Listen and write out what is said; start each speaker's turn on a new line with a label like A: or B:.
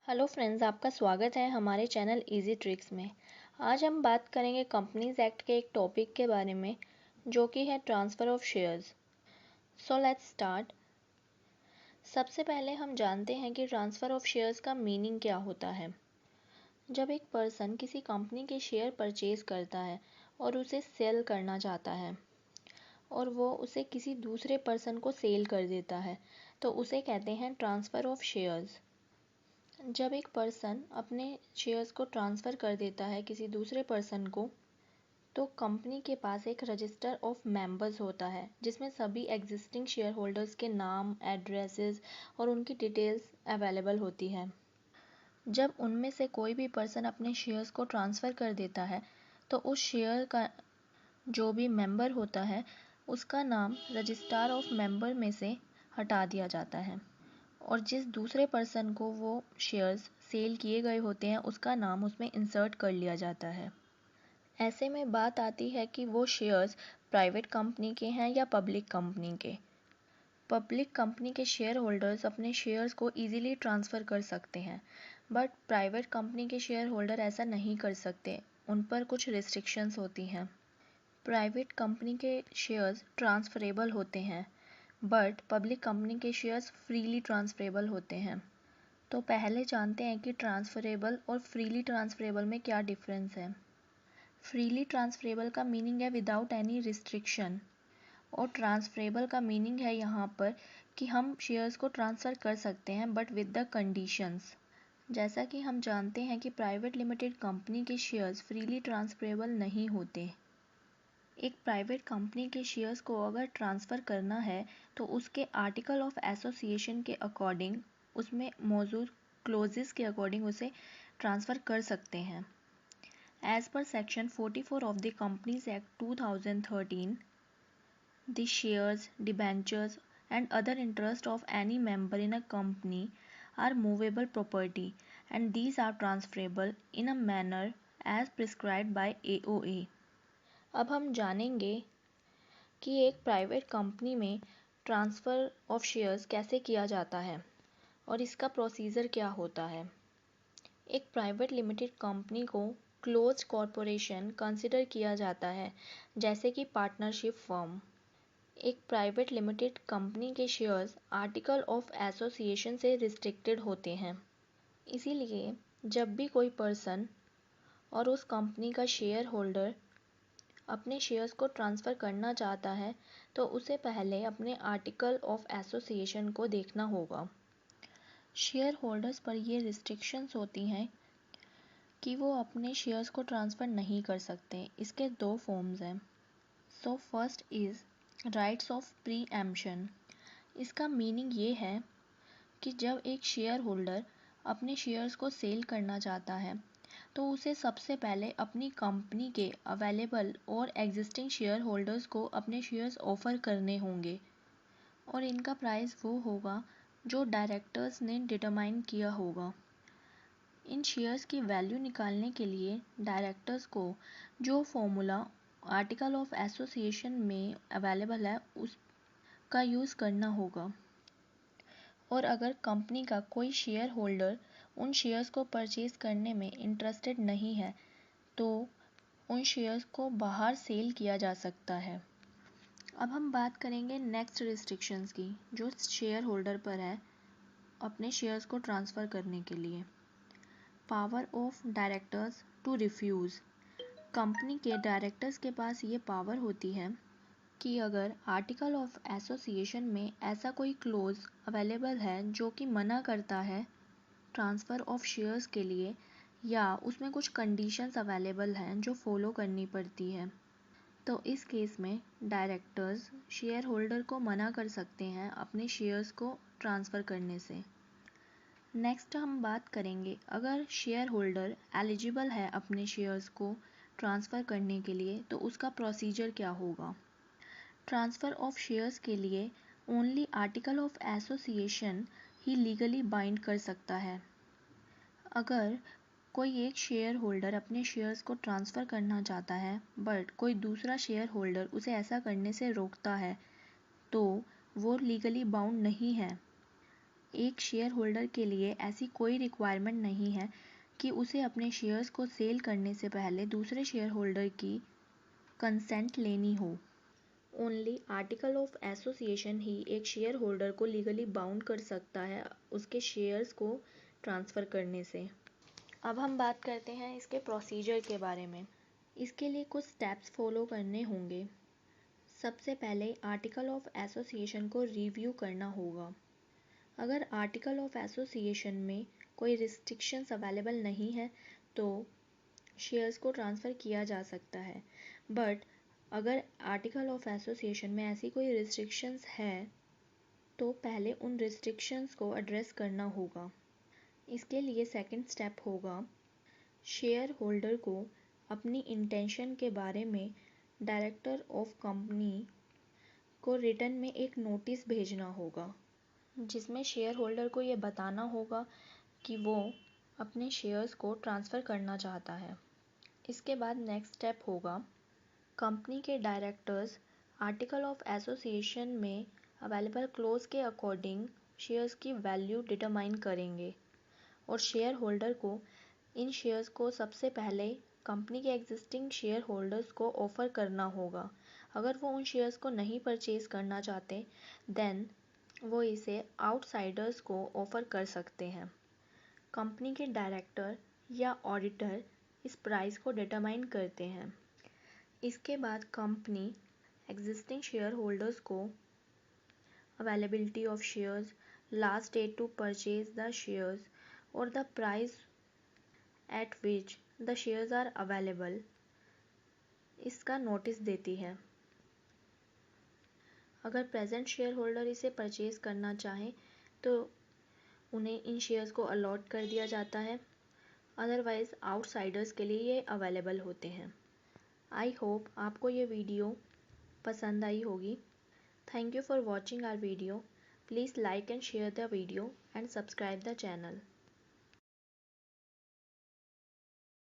A: Hello friends, आपका स्वागत है हमारे चैनल इजी ट्रिक्स में। आज हम बात करेंगे कंपनीज एक्ट के एक टॉपिक के बारे में जो कि है transfer of shares. So let's start. सबसे पहले हम जानते हैं कि ट्रांसफ़र ऑफ शेयर्स का मीनिंग क्या होता है। जब एक पर्सन किसी कंपनी के शेयर परचेज करता है और उसे सेल करना चाहता है और वो उसे किसी दूसरे पर्सन को सेल कर देता है तो उसे कहते हैं ट्रांसफ़र ऑफ शेयर्स। जब एक पर्सन अपने शेयर्स को ट्रांसफ़र कर देता है किसी दूसरे पर्सन को तो कंपनी के पास एक रजिस्टर ऑफ मेंबर्स होता है जिसमें सभी एग्जिस्टिंग शेयर होल्डर्स के नाम, एड्रेसेस और उनकी डिटेल्स अवेलेबल होती है। जब उनमें से कोई भी पर्सन अपने शेयर्स को ट्रांसफ़र कर देता है तो उस शेयर का जो भी मेंबर होता है उसका नाम रजिस्ट्रार ऑफ मेंबर में से हटा दिया जाता है और जिस दूसरे पर्सन को वो शेयर्स सेल किए गए होते हैं उसका नाम उसमें इंसर्ट कर लिया जाता है। ऐसे में बात आती है कि वो शेयर्स प्राइवेट कंपनी के हैं या पब्लिक कंपनी के। पब्लिक कंपनी के शेयर होल्डर्स अपने शेयर्स को इजीली ट्रांसफ़र कर सकते हैं, बट प्राइवेट कंपनी के शेयर होल्डर ऐसा नहीं कर सकते, उन पर कुछ रिस्ट्रिक्शंस होती हैं। प्राइवेट कंपनी के शेयर्स ट्रांसफरेबल होते हैं बट पब्लिक कंपनी के शेयर्स फ्रीली ट्रांसफरेबल होते हैं। तो पहले जानते हैं कि ट्रांसफरेबल और फ्रीली ट्रांसफरेबल में क्या डिफरेंस है। फ्रीली ट्रांसफरेबल का मीनिंग है विदाउट एनी रिस्ट्रिक्शन और ट्रांसफरेबल का मीनिंग है यहाँ पर कि हम शेयर्स को ट्रांसफ़र कर सकते हैं बट विद द कंडीशंस। जैसा कि हम जानते हैं कि प्राइवेट लिमिटेड कंपनी के शेयर्स फ्रीली ट्रांसफरेबल नहीं होते। एक प्राइवेट कंपनी के शेयर्स को अगर ट्रांसफ़र करना है तो उसके आर्टिकल ऑफ एसोसिएशन के अकॉर्डिंग उसमें मौजूद क्लोजेस के अकॉर्डिंग उसे ट्रांसफ़र कर सकते हैं। As per section 44 of the companies act 2013, the shares, debentures and other interest of any member in a company are movable property and these are transferable in a manner as prescribed by AOA। अब हम जानेंगे कि एक private company में transfer of shares कैसे किया जाता है और इसका प्रोसीजर क्या होता है। एक प्राइवेट लिमिटेड कंपनी को क्लोज्ड कॉरपोरेशन कंसिडर किया जाता है, जैसे कि पार्टनरशिप फर्म। एक प्राइवेट लिमिटेड कंपनी के शेयर्स आर्टिकल ऑफ एसोसिएशन से रिस्ट्रिक्टेड होते हैं। इसीलिए जब भी कोई पर्सन और उस कंपनी का शेयर होल्डर अपने शेयर्स को ट्रांसफ़र करना चाहता है तो उसे पहले अपने आर्टिकल ऑफ एसोसिएशन को देखना होगा। शेयर होल्डर्स पर ये रिस्ट्रिक्शंस होती हैं कि वो अपने शेयर्स को ट्रांसफ़र नहीं कर सकते। इसके दो फॉर्म्स हैं। So first is rights of preemption. इसका मीनिंग ये है कि जब एक शेयर होल्डर अपने शेयर्स को सेल करना चाहता है तो उसे सबसे पहले अपनी कंपनी के अवेलेबल और एग्जिस्टिंग शेयर होल्डर्स को अपने शेयर्स ऑफ़र करने होंगे और इनका प्राइस वो होगा जो डायरेक्टर्स ने डिटरमाइन किया होगा। इन शेयर्स की वैल्यू निकालने के लिए डायरेक्टर्स को जो फॉर्मूला आर्टिकल ऑफ एसोसिएशन में अवेलेबल है उसका यूज़ करना होगा। और अगर कंपनी का कोई शेयर होल्डर उन शेयर्स को परचेज़ करने में इंटरेस्टेड नहीं है तो उन शेयर्स को बाहर सेल किया जा सकता है। अब हम बात करेंगे नेक्स्ट रिस्ट्रिक्शंस की जो शेयर होल्डर पर है अपने शेयर्स को ट्रांसफ़र करने के लिए। Power of directors to refuse. Company के डायरेक्टर्स के पास ये पावर होती है कि अगर आर्टिकल ऑफ एसोसिएशन में ऐसा कोई क्लोज अवेलेबल है जो कि मना करता है ट्रांसफ़र ऑफ शेयर्स के लिए या उसमें कुछ कंडीशंस अवेलेबल हैं जो फॉलो करनी पड़ती है, तो इस केस में डायरेक्टर्स शेयर होल्डर को मना कर सकते हैं अपने शेयर्स को ट्रांसफ़र करने से। नेक्स्ट हम बात करेंगे अगर शेयर होल्डर एलिजिबल है अपने शेयर्स को ट्रांसफ़र करने के लिए तो उसका प्रोसीजर क्या होगा। ट्रांसफ़र ऑफ शेयर्स के लिए only article of association he legally bind कर सकता है। अगर कोई एक शेयर होल्डर अपने शेयर्स को ट्रांसफ़र करना चाहता है बट कोई दूसरा शेयर होल्डर उसे ऐसा करने से रोकता है तो वो लीगली बाउंड नहीं है। एक शेयर होल्डर के लिए ऐसी कोई रिक्वायरमेंट नहीं है कि उसे अपने शेयर्स को सेल करने से पहले दूसरे शेयर होल्डर की कंसेंट लेनी हो। ओनली आर्टिकल ऑफ एसोसिएशन ही एक शेयर होल्डर को लीगली बाउंड कर सकता है उसके शेयर्स को ट्रांसफ़र करने से। अब हम बात करते हैं इसके प्रोसीजर के बारे में। इसके लिए कुछ स्टेप्स फॉलो करने होंगे। सबसे पहले आर्टिकल ऑफ एसोसिएशन को रिव्यू करना होगा। अगर आर्टिकल ऑफ एसोसिएशन में कोई रिस्ट्रिक्शंस अवेलेबल नहीं है तो शेयर्स को ट्रांसफ़र किया जा सकता है, बट अगर आर्टिकल ऑफ एसोसिएशन में ऐसी कोई रिस्ट्रिक्शंस है तो पहले उन रिस्ट्रिक्शंस को एड्रेस करना होगा। इसके लिए सेकंड स्टेप होगा शेयर होल्डर को अपनी इंटेंशन के बारे में डायरेक्टर ऑफ कंपनी को रिटर्न में एक नोटिस भेजना होगा, जिसमें शेयर होल्डर को ये बताना होगा कि वो अपने शेयर्स को ट्रांसफ़र करना चाहता है। इसके बाद नेक्स्ट स्टेप होगा कंपनी के डायरेक्टर्स आर्टिकल ऑफ एसोसिएशन में अवेलेबल क्लोज के अकॉर्डिंग शेयर्स की वैल्यू डिटरमाइन करेंगे और शेयर होल्डर को इन शेयर्स को सबसे पहले कंपनी के एग्जिस्टिंग शेयर होल्डर्स को ऑफ़र करना होगा। अगर वो उन शेयर्स को नहीं परचेज़ करना चाहते देन वो इसे आउटसाइडर्स को ऑफ़र कर सकते हैं। कंपनी के डायरेक्टर या ऑडिटर इस प्राइस को डिटरमाइन करते हैं। इसके बाद कंपनी एग्जिस्टिंग शेयर होल्डर्स को availability of shares, last date to purchase the shares और the price at which the shares are available इसका नोटिस देती है। अगर प्रेजेंट शेयर होल्डर इसे परचेज करना चाहें तो उन्हें इन शेयर्स को अलॉट कर दिया जाता है, अदरवाइज़ आउटसाइडर्स के लिए ये अवेलेबल होते हैं। आई होप आपको ये वीडियो पसंद आई होगी। Thank you for watching our video. Please like and share the video and subscribe the channel.